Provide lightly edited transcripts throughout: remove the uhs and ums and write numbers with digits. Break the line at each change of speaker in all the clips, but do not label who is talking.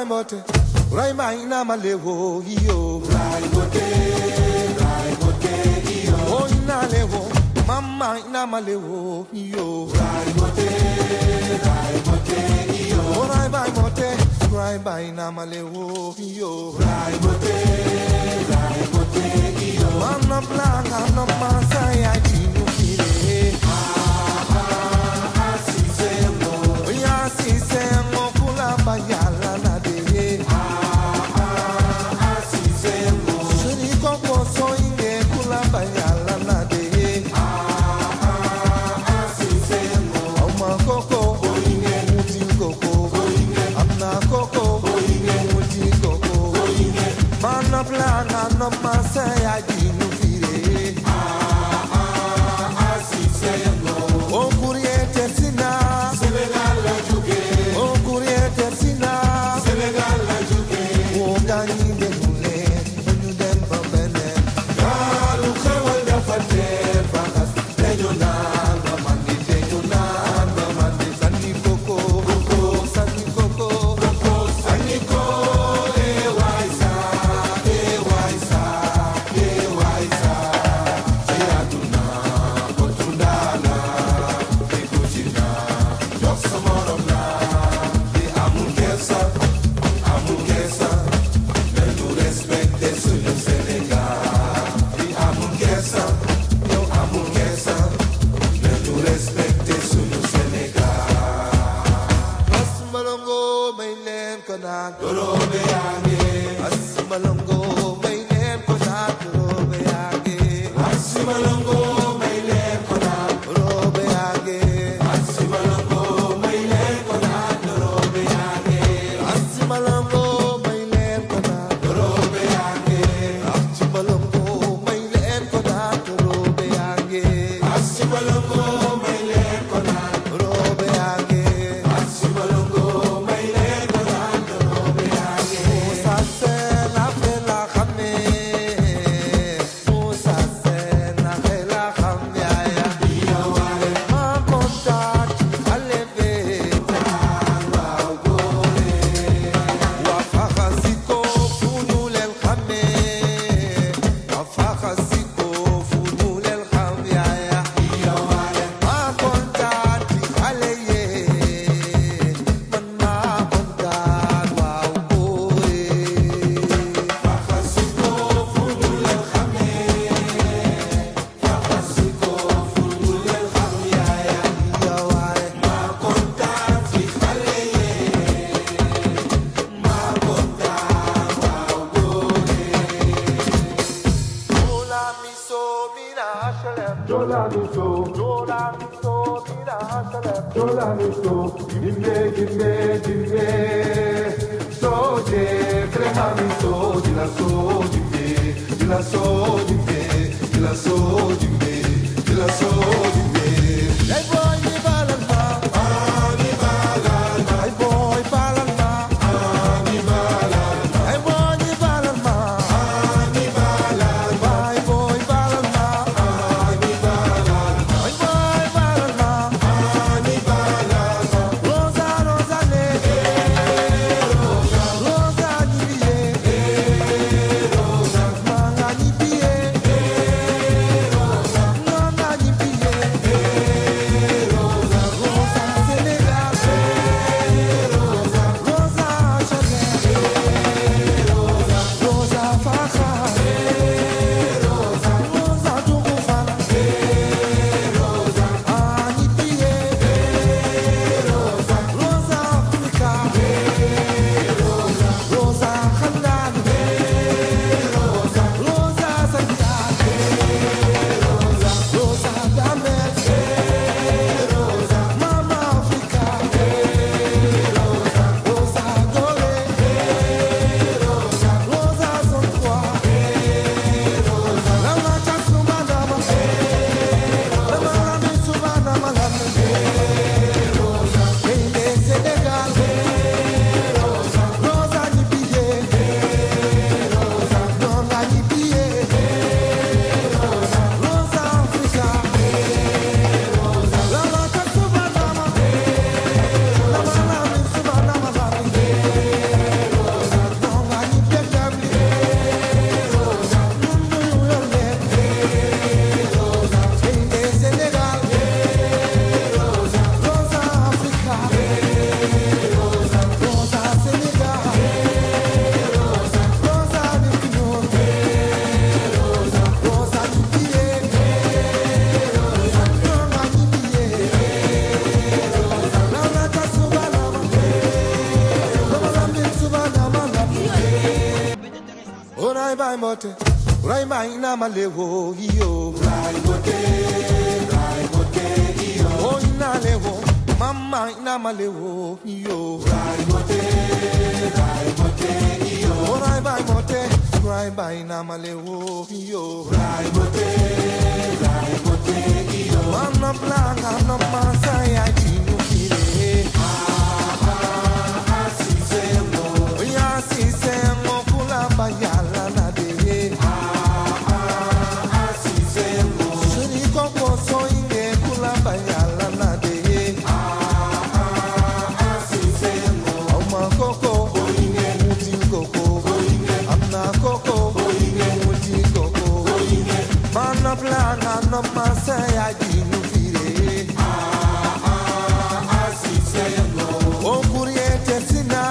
Rai mote, rai mai na malewo iyo. Rai mote iyo. Oh ina lewo, mama ina malewo iyo. Rai mote iyo. Oh rai mai na malewo iyo. Rai mote iyo. Mana planga no masa ya jinu kile. Si se mo kula bayala na de. Plana no masa ya jinu fire. Si se no. O kuriete sina. Senegal la juke. O kuriete sina. Senegal la juke. O gani de mule. Onu dem pambene. Kalu khawal da fater fakas. Regional mamandi regional mamandi sani koko sani koko sani koko. mote rai mai na malewo yo rai mote yo oh ina lewo mama ina malewo yo rai mote yo oh rai mai na malewo yo rai mote yo mama blanga no masai ai tinu kire Sisemo kula bayala na de Sisemo Shuri koko soinge kula bayala na de Sisemo Oma koko boinge muti koko boinge Amna koko boinge muti koko boinge Mana plana no masaya dinu fire Sisemo O kuriete sina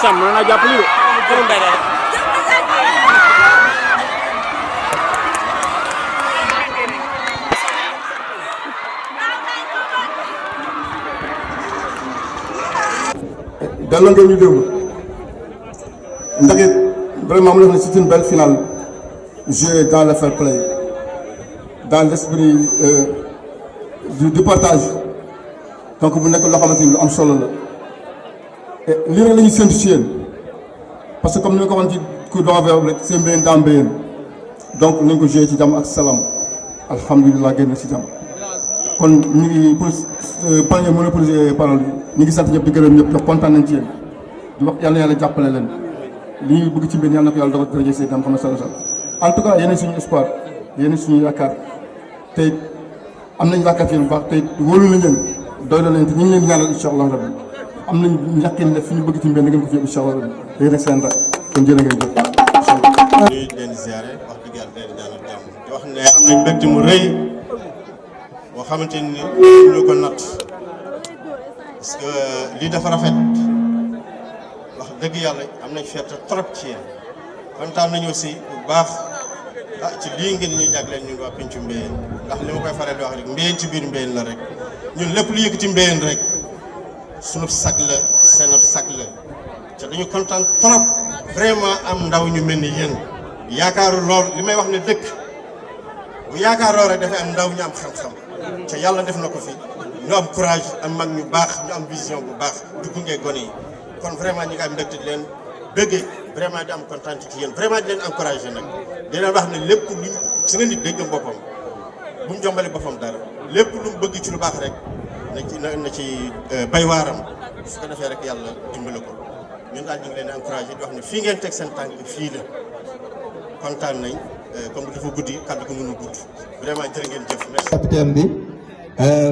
Sam mana jàpp lii
delloo ngeen ñu déglu ndax it vraiment mu def ne c'est une belle finale jouée dans le fair play dans l'esprit du partage donc bu nekk loo xamante ni lu am solo la lii rek la ñuy séntu ci yéen parce que comme ni ma ko waxoon ci coup d'envoi rek c'est mbéyeen daa mbéyeen donc nañ ko joué ci jàmm ak salaam alhamdulilah génn ci jàmm. kon ñu ngi pour ñu monopoliser parole bi ñu ngi sant ñëpp di gërëm ñëpp te kontaan nañ ci yéen di wax yal na yàlla jàppale leen li ñuy bëgg ci mbir yàlla na ko yàlla dogal dërëjee Seydina Muhammad sallallahu alayhi wasallam. en tout cas yéen suñu espoir yéen suñu yaakaar te am nañ yaakaar ci yéen bu baax te wóolu nañ leen doy na leen te ñu ngi leen ñaanal incha allah rabbi am nañ njaqin ne fi ñu bëgg ci mbir ngeen ko fi yëpp incha allah rabbi yéen ak seen rak kon jërë ngeen jëf.
ñuy leen ziare wax dëgg yàlla leen ñaanal jàmm di wax ne am nañ mbégte mu rëy boo xamante ni ñu ko natt parce que lii dafa rafet wax dëgg yàlla am nañ fierté trop ci yéen kontaan nañu aussi bu baax ci lii ngeen ñu jagleel ñun waa Pencum Mbéyeen ndax li ma koy faral di wax rek Mbéyeen ci biir Mbéyeen la rek ñun lépp lu yëkkati Mbéyeen rek sunu sag la seen sag la te dañu kontaan trop vraiment am ndaw ñu mel ni yéen yaakaaru lool li may wax ne dëkk bu yaakaaroo rek dafay am ndaw ñu am xam-xam te yàlla def na ko fi ñu am courage am mag ñu baax ñu am vision bu baax du gunge gone yi kon vraiment ñi nga am mbégte di leen bëggee vraiment di am kontaan ci yéen vraiment di leen encouragé nag di leen wax ne lépp luñ su nga nit dégg boppam bu mu jombale boppam dara lépp lu mu bëgg ci lu baax rek na ci bay waaram su ko defee rek yàlla dimbali ko ñun daal ñu ngi leen encouragé di wax ne fii ngeen teg seen tànk fii la kontaan nañ comme dafa guddi kàddu ko mënul gudd vraiment jërë ngeen jëf merci.
capitaine bi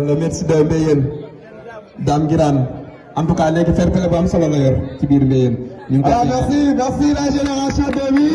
le maître de Mbéyeen Dame Ngirane en tout cas léegi fair play bu am solo la yor ci biir Mbéyeen. ñu ngi
merci la génération 2000.